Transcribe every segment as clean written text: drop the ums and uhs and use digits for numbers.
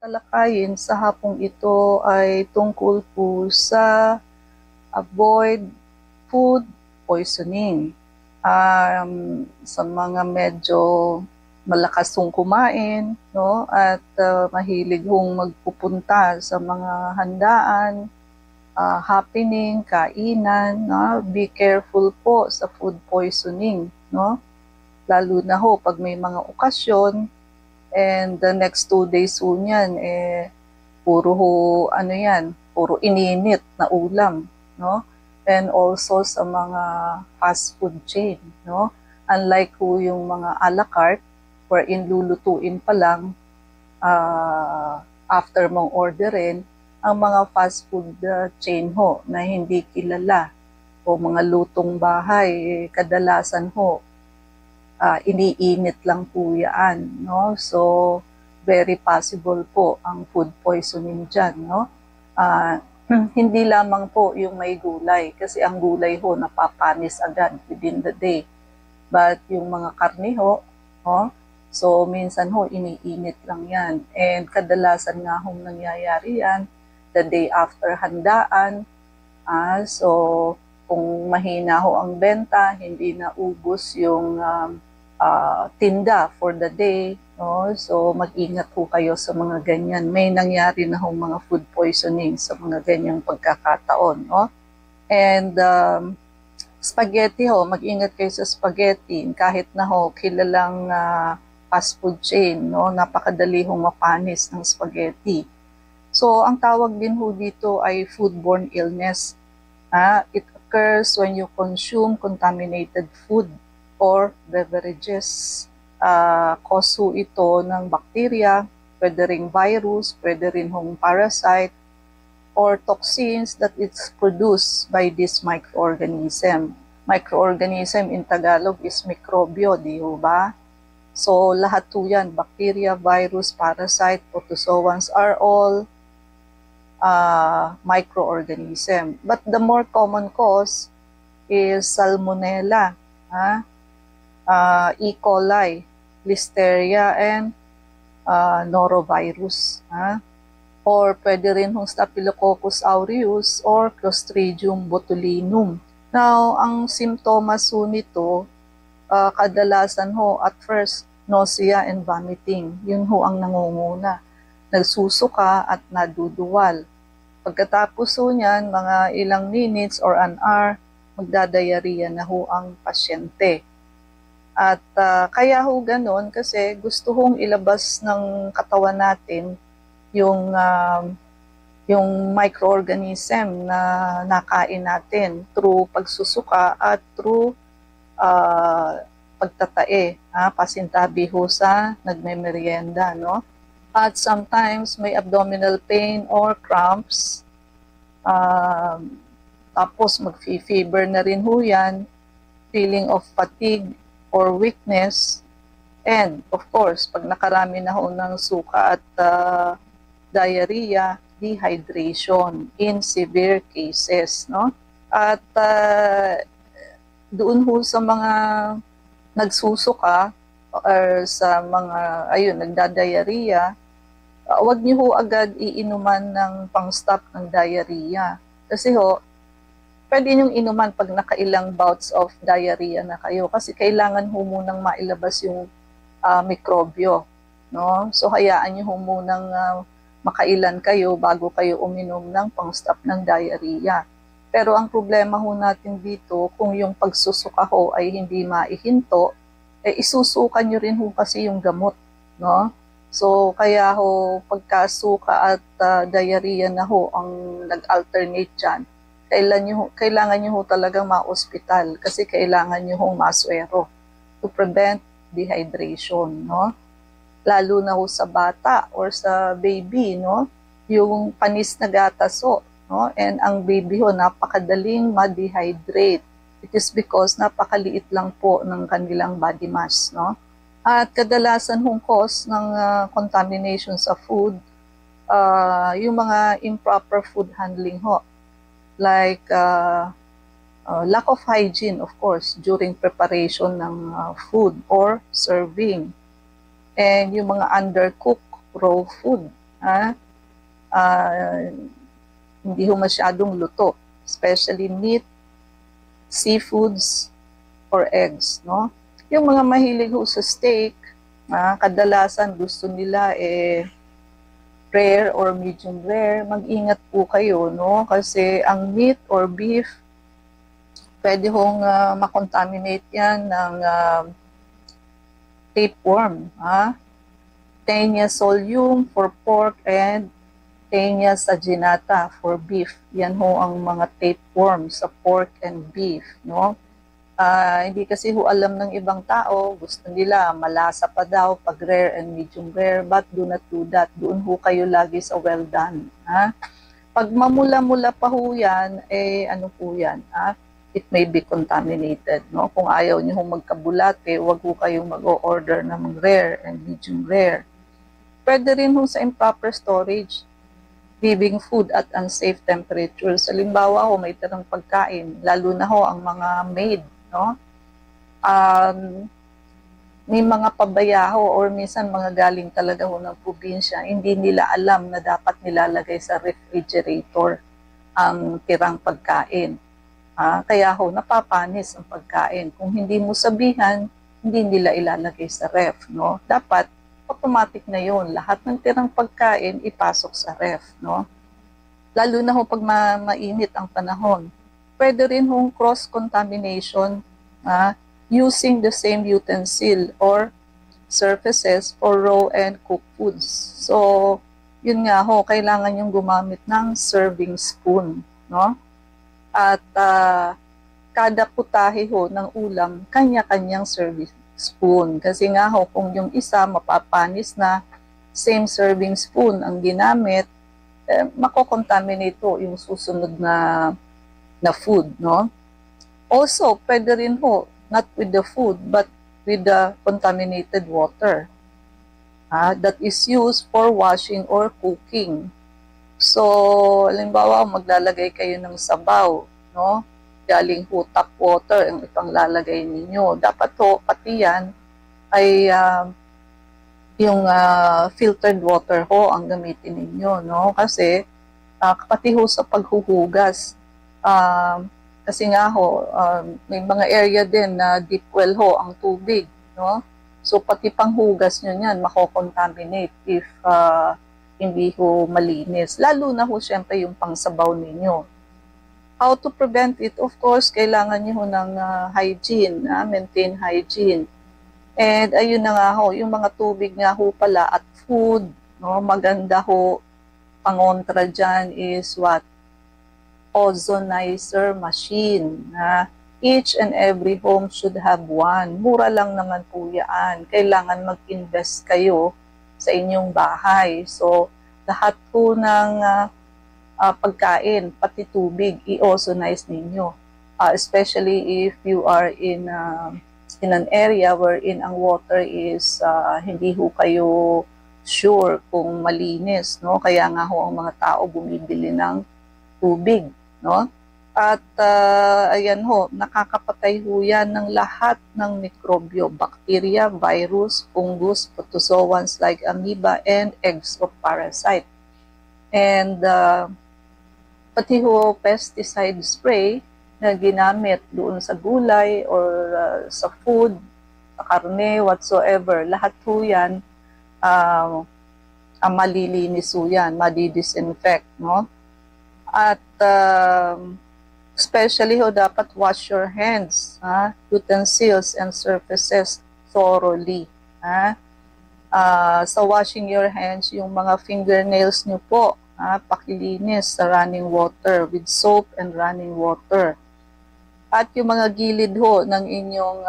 Talakayin sa hapong ito ay tungkol po sa avoid food poisoning. Sa mga medyo malakas hong kumain, no? At mahilig hong magpupunta sa mga handaan, happening, kainan, no? Be careful po sa food poisoning, no? Lalo na ho pag may mga okasyon, and the next 2 days ho niyan, puro ho, ano yan, puro ininit na ulam, no? And also sa mga fast food chain, no? Unlike ho yung mga a la carte, wherein lulutuin pa lang after mong orderin, ang mga fast food chain ho na hindi kilala o mga lutong bahay, kadalasan ho, iniinit lang po yan, no? So, very possible po ang food poisoning dyan, no? Hindi lamang po yung may gulay, kasi ang gulay ho napapanis agad within the day. But yung mga karne ho, no? So, minsan ho, iniinit lang yan. And kadalasan nga hong nangyayari yan, the day after handaan. So, kung mahina ho ang benta, hindi na ubos yung tinda for the day, no? So mag-ingat po kayo sa mga ganyan. May nangyari na ho mga food poisoning sa mga ganyang pagkakataon, no? And spaghetti ho, mag-ingat kayo sa spaghetti. Kahit na ho kilalang fast food chain, no? Napakadali hong mapanis ng spaghetti. So ang tawag din ho dito ay foodborne illness. It occurs when you consume contaminated food or beverages. Cause ho ito ng bacteria, pwede ring virus, pwede rin hong parasite, or toxins that it's produced by this microorganism. Microorganism in Tagalog is mikrobyo, di ho ba? So lahat po yan, bacteria, virus, parasite, protozoans are all microorganism. But the more common cause is Salmonella, E. coli, Listeria, and norovirus. Or pwede rin hong Staphylococcus aureus or Clostridium botulinum. Now, ang simptomas ho nito, kadalasan ho at first, nausea and vomiting. Yun ho ang nangunguna. Nagsusuka at naduduwal. Pagkatapos ho niyan, mga ilang minutes or an hour, magdadayariya na ho ang pasyente. At kaya ho ganun kasi gusto hong ilabas ng katawan natin yung microorganism na nakain natin through pagsusuka at through pagtatae, pasintabi ho sa nagmemeryenda, no? At sometimes may abdominal pain or cramps, tapos mag-fever na rin ho yan, feeling of fatigue or weakness, and of course, pag nakarami na ho ng suka at diarrhea, dehydration in severe cases, no? At doon ho sa mga nagsusuka or sa mga, nagdadiarrhea, wag niyo ho agad iinuman ng pang-stop ng diarrhea. Kasi ho, pwede niyong inuman pag nakailang bouts of diarrhea na kayo kasi kailangan ho munang mailabas yung mikrobyo, no? So hayaan niyo ho munang makailan kayo bago kayo uminom ng pang-stop ng diarrhea. Pero ang problema ho natin dito, kung yung pagsusuka ho ay hindi maihinto, isusukan niyo rin ho kasi yung gamot, no? So kaya ho pagkasuka at diarrhea na ho ang nag-alternate dyan, kailangan nyo ho talagang ma-hospital kasi kailangan nyo hong maswero to prevent dehydration, no? Lalo na ho sa bata or sa baby, no? Yung panis na gatas ho, no? And ang baby ho, napakadaling ma-dehydrate. It is because napakaliit lang po ng kanilang body mass, no? At kadalasan hong cause ng contamination sa food, yung mga improper food handling ho. Like lack of hygiene, of course, during preparation ng food or serving. And yung mga undercooked raw food, Ha? Ah, hindi ho masyadong luto, especially meat, seafoods, or eggs, no? Yung mga mahilig ho sa steak, kadalasan gusto nila rare or medium rare, mag-ingat po kayo, no? Kasi ang meat or beef, pwede hong makontaminate yan ng tapeworm, Taenia solium for pork and Taenia saginata for beef. Yan ho ang mga tapeworm sa pork and beef, no? Hindi kasi ho alam ng ibang tao, gusto nila malasa pa daw pag rare and medium rare, but do not do that. Doon ho kayo lagi sa well done. Pag mamula-mula pa ho yan, ano po yan? It may be contaminated. No? Kung ayaw nyo hong magkabulate, huwag ho kayong mag-o-order ng rare and medium rare. Pwede rin ho sa improper storage, leaving food at unsafe temperatures. Halimbawa ho, may tirang pagkain, lalo na ho ang mga maid, no? May mga pabayaho or minsan mga galing talaga ho ng probinsya, hindi nila alam na dapat nilalagay sa refrigerator ang tirang pagkain. Kaya ho, napapanis ang pagkain. Kung hindi mo sabihan, hindi nila ilalagay sa ref, no? Dapat automatic na yon, lahat ng tirang pagkain ipasok sa ref, no? Lalo na ho pag mainit ang panahon. Pwede rin hong cross-contamination using the same utensil or surfaces for raw and cooked foods. So, yun nga ho, kailangan yung gumamit ng serving spoon, no? At kada putahe ho ng ulam, kanya-kanyang serving spoon. Kasi nga ho, kung yung isa mapapanis na, same serving spoon ang ginamit, makokontaminate ho yung susunod na food, no? Also, pwede rin ho, not with the food, but with the contaminated water that is used for washing or cooking. So, halimbawa, maglalagay kayo ng sabaw, no? Galing ho tap water ang itong lalagay ninyo. Dapat ho, pati yan ay yung filtered water ho ang gamitin ninyo, no? Kasi pati ho sa paghuhugas, kasi nga ho, may mga area din na deep well ho ang tubig, no? So pati panghugas nyo yan, makokontaminate if hindi ho malinis. Lalo na ho syempre yung pangsabaw ninyo. How to prevent it? Of course, kailangan nyo ho ng hygiene, maintain hygiene. And ayun na nga ho, yung mga tubig nga ho pala at food, no, maganda ho, pangontra dyan is what? Ozonizer machine. Each and every home should have one. Mura lang naman po yan. Kailangan mag-invest kayo sa inyong bahay. So, lahat po ng pagkain, pati tubig, i-ozonize ninyo. Especially if you are in an area wherein ang water is hindi ho kayo sure kung malinis, no? Kaya nga ho ang mga tao bumibili ng tubig, no? At ayan ho, nakakapatay ho yan ng lahat ng mikrobyo, bacteria, virus, fungus, protozoans like amoeba, and eggs of parasite. And pati ho pesticide spray na ginamit doon sa gulay or sa food, sa karne, whatsoever, lahat ho yan malilinis ho yan, madidisinfect, no? At especially ho, dapat wash your hands, utensils and surfaces thoroughly. Sa washing your hands, yung mga fingernails nyo po, pakilinis sa running water with soap and running water. At yung mga gilid ho ng inyong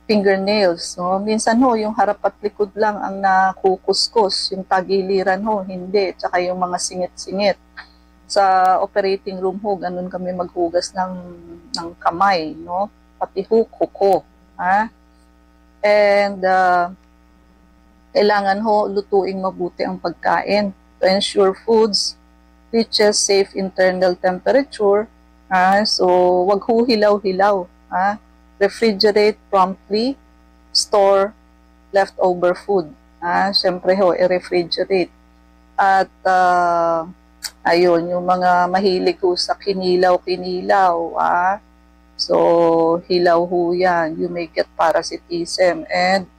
fingernails, no? Minsan ho, yung harap at likod lang ang nakukuskus, yung tagiliran ho, hindi, tsaka yung mga singit-singit. Sa operating room ho, ganun kami maghugas ng kamay, no? Pati ho, kuko. And kailangan ho lutuing mabuti ang pagkain to ensure foods reaches safe internal temperature. So, wag ho hilaw-hilaw. Refrigerate promptly, store leftover food. Siyempre ho, i-refrigerate. At ayun, yung mga mahilig ho sa kinilaw-kinilaw, so hilaw ho yan. You may get parasitism and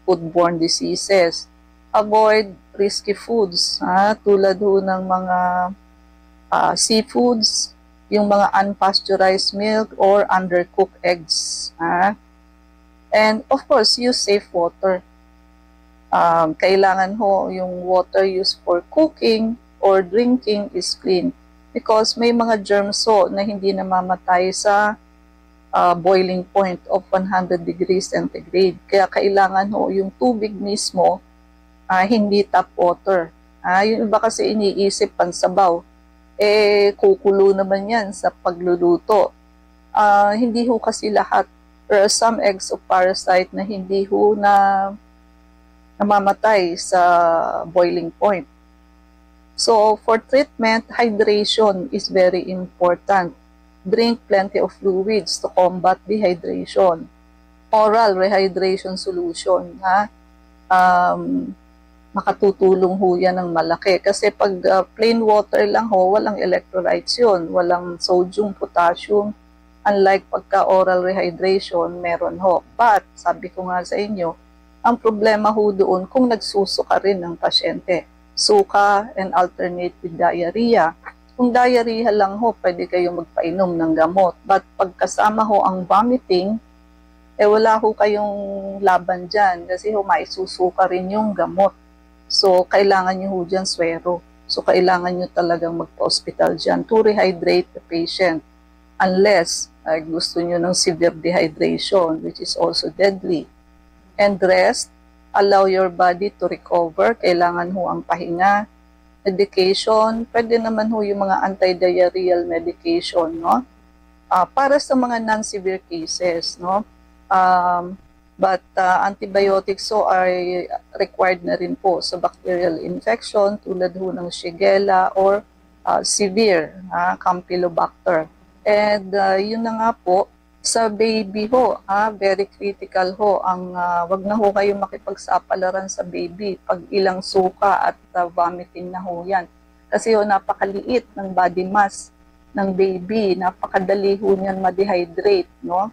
foodborne diseases. Avoid risky foods, tulad ho ng mga seafoods, yung mga unpasteurized milk or undercooked eggs. And of course, use safe water. Kailangan ho yung water used for cooking or drinking is clean because may mga germs ho na hindi namamatay sa boiling point of 100 degrees centigrade. Kaya kailangan ho yung tubig mismo hindi tap water. Yung iba kasi iniisip pansabaw, kukulo naman yan sa pagluluto. Hindi ho kasi lahat. There are some eggs of parasite na hindi ho namamatay sa boiling point. So, for treatment, hydration is very important. Drink plenty of fluids to combat dehydration. Oral rehydration solution, makatutulong ho yan ng malaki. Kasi pag plain water lang ho, walang electrolytes yun, walang sodium, potassium. Unlike pagka oral rehydration, meron ho. But, sabi ko nga sa inyo, ang problema ho doon kung nagsusuka rin ng pasyente. Suka and alternate with diarrhea. Kung diarrhea lang ho, pwede kayong magpainom ng gamot. But pagkasama ho ang vomiting, wala ho kayong laban dyan kasi ho maisusuka rin yung gamot. So, kailangan nyo ho dyan swero. So, kailangan nyo talagang magpa-hospital dyan to rehydrate the patient. Unless gusto nyo ng severe dehydration, which is also deadly. And rest, allow your body to recover. Kailangan ho ang pahinga. Medication, pwede naman ho yung mga anti-diarrheal medication, no? Para sa mga non-severe cases, no? But antibiotics so are required na rin po sa bacterial infection tulad ho ng Shigella or severe Campylobacter. And yun na nga po, sa baby ho, very critical ho, wag na ho kayo makipagsapalaran sa baby pag ilang suka at vomiting na ho yan. Kasi ho, napakaliit ng body mass ng baby, napakadali ho niyan ma-dehydrate, no?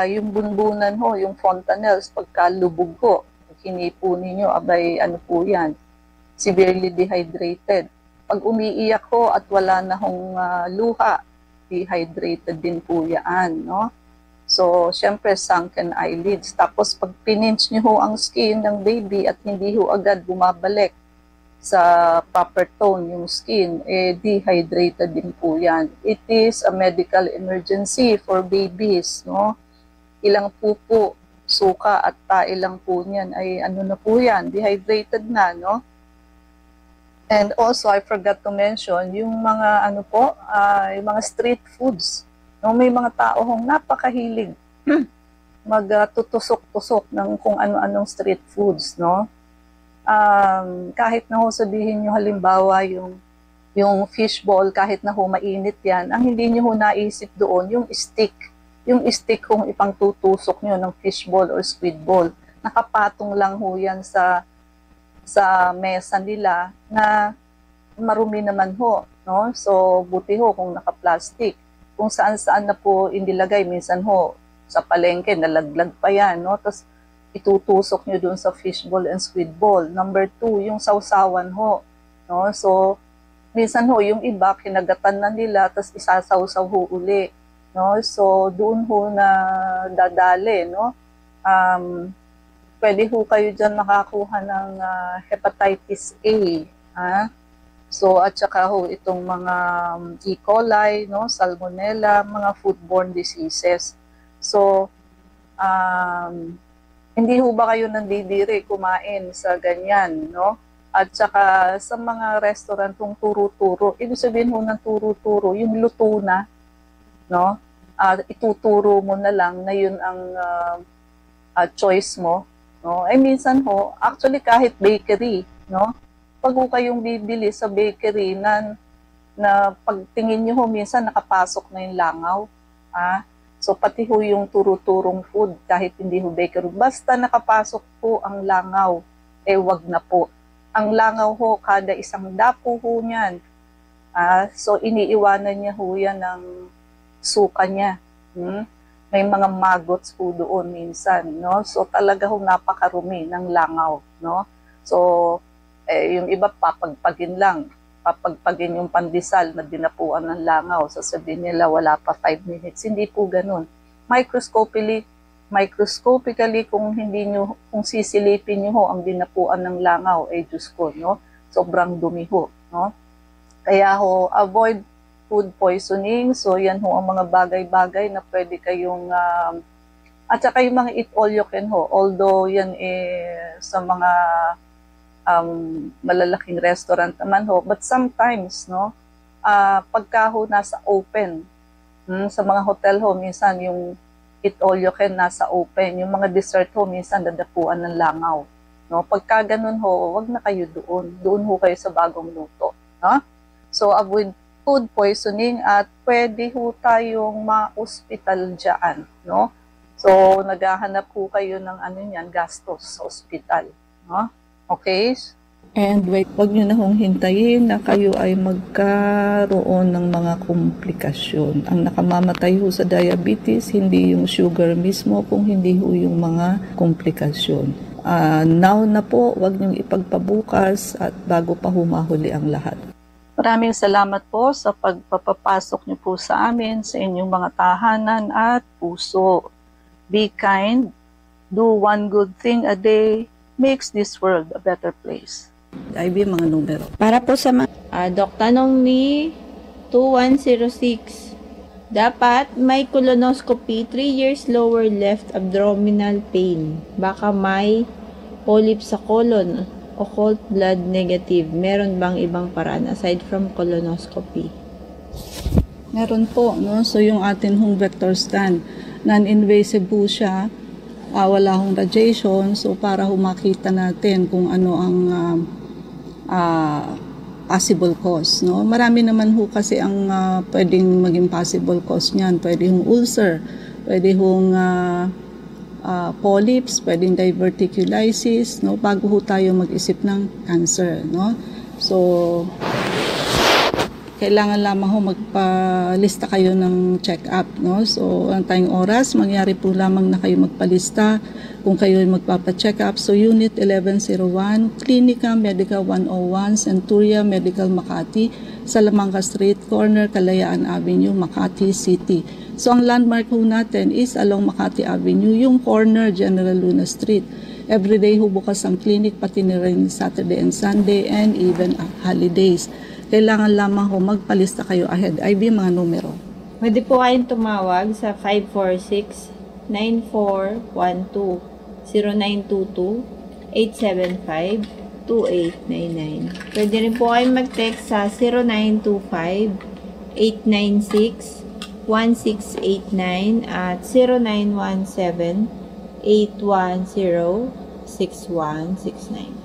Yung bunbunan ho, yung fontanelles, pagka lubog ho, hinipo ninyo, abay ano po yan, severely dehydrated. Pag umiiyak ho at wala na hong luha, dehydrated din po yan, no? So, syempre, sunken eyelids. Tapos, pag pininch nyo ho ang skin ng baby at hindi ho agad bumabalik sa proper tone yung skin, dehydrated din po yan. It is a medical emergency for babies, no? Ilang pupo, suka at tae lang po niyan ay ano na po yan, dehydrated na, no? And also, I forgot to mention, yung mga ano po, yung mga street foods. No, may mga tao hong napakahilig magtutusok-tusok ng kung ano-anong street foods, no? Kahit na ho sabihin nyo halimbawa yung fishball, kahit na ho mainit yan, ang hindi nyo ho naisip doon, yung stick. Yung stick kung ipang tutusok nyo ng fishball or squid ball. Nakapatong lang ho yan sa mesa nila na marumi naman ho, no? So, buti ho kung naka-plastic. Kung saan-saan na po inilagay, minsan ho, sa palengke, nalaglag pa yan, no? Tapos, itutusok nyo dun sa fishball and squid ball. Number 2, yung sausawan ho, no? So, minsan ho, yung iba, kinagatan na nila, tapos isasawsaw ho uli, no? So, doon ho na dadali, no? Pwede ho kayo dyan makakuha ng hepatitis A. So, at saka ho, itong mga E. coli, no, salmonella, mga foodborne diseases. So, hindi ho ba kayo nandidiri kumain sa ganyan, no? At saka sa mga restaurant kung turo-turo, ibig sabihin ho ng turo-turo, yung luto na, no? Ituturo mo na lang na yun ang choice mo. No? Minsan ho, actually kahit bakery, no? Pag ho kayong bibili sa bakery na pagtingin nyo ho, minsan nakapasok na yung langaw. So pati ho yung turo-turong food, kahit hindi ho bakery, basta nakapasok po ang langaw, wag na po. Ang langaw ho, kada isang dapo ho niyan, so iniiwanan niya ho yan ng suka niya. May mga maggots po doon minsan, no? So talaga ho napakarumi ng langaw, no? So yung iba papagpagin lang, papagpagin yung pandesal na dinapuan ng langaw, sasabihin nila wala pa 5 minutes. Hindi po ganun. Microscopically kung sisilipin niyo ho ang dinapuan ng langaw, Diyos ko, no? Sobrang dumi ho, no? Kaya ho, avoid food poisoning. So yan ho ang mga bagay-bagay na pwede kayong at saka yung mga eat all you can ho. Although yan sa mga malalaking restaurant naman ho, but sometimes no, pagka ho nasa open, sa mga hotel ho minsan yung eat all you can nasa open, yung mga dessert ho minsan dadapuan ng langaw, no? Pagka ganun ho, wag na kayo doon ho kayo sa bagong luto, no? So avoid food poisoning at pwede ho tayong ma-hospital dyan, no? So naghahanap ho kayo ng gastos sa hospital, no? Okay? And wait, wag nyo na hong hintayin na kayo ay magkaroon ng mga komplikasyon. Ang nakamamatay ho sa diabetes, hindi yung sugar mismo, kung hindi ho yung mga komplikasyon. Now na po, wag nyo ipagpabukas at bago pa humahuli ang lahat. Maraming salamat po sa pagpapasok niyo po sa amin, sa inyong mga tahanan at puso. Be kind, do one good thing a day, makes this world a better place. IB, mga numero. Para po sa mga Doc, tanong ni 2106. Dapat may colonoscopy, 3 years lower left abdominal pain. Baka may polyp sa colon, occult blood negative. Meron bang ibang paraan aside from colonoscopy? Meron po, no? So yung atin hong vector scan, non-invasive po siya. Wala hong radiation, so para makita natin kung ano ang possible cause, no? Marami naman ho kasi ang pwedeng maging possible cause niyan. Pwede hong ulcer, pwede hong polyps, pwedeng diverticulitis, no? Bago ho tayo mag-isip ng cancer, no? So kailangan lamang ho magpalista kayo ng check-up, no? So, ang tayong oras, mangyari po lamang na kayo magpalista kung kayo ay magpapa-check-up. So, Unit 1101, Clinica Medica 101, Centuria Medical Makati, Salamanca Street, corner Kalayaan Avenue, Makati City. So, ang landmark ho natin is along Makati Avenue, yung corner General Luna Street. Everyday ho bukas ang clinic, pati na rin Saturday and Sunday, and even holidays. Kailangan lamang ho magpalista kayo ahead. IB, mga numero. Pwede po kayong tumawag sa 546-9412, 0922-875-2899. Pwede rin po kayong mag-text sa 0925-896-1689 at 0917-810-6169.